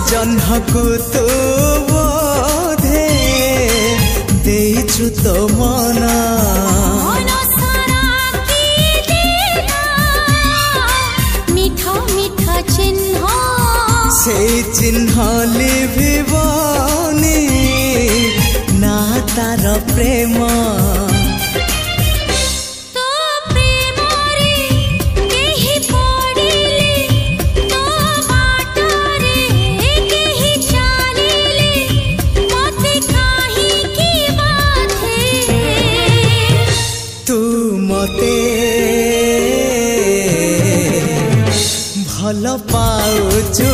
जह्नकु तू बोधे देइछु तो मना से चिन्ह लिभिबनी ना तार प्रेम तू मते भल पाउछु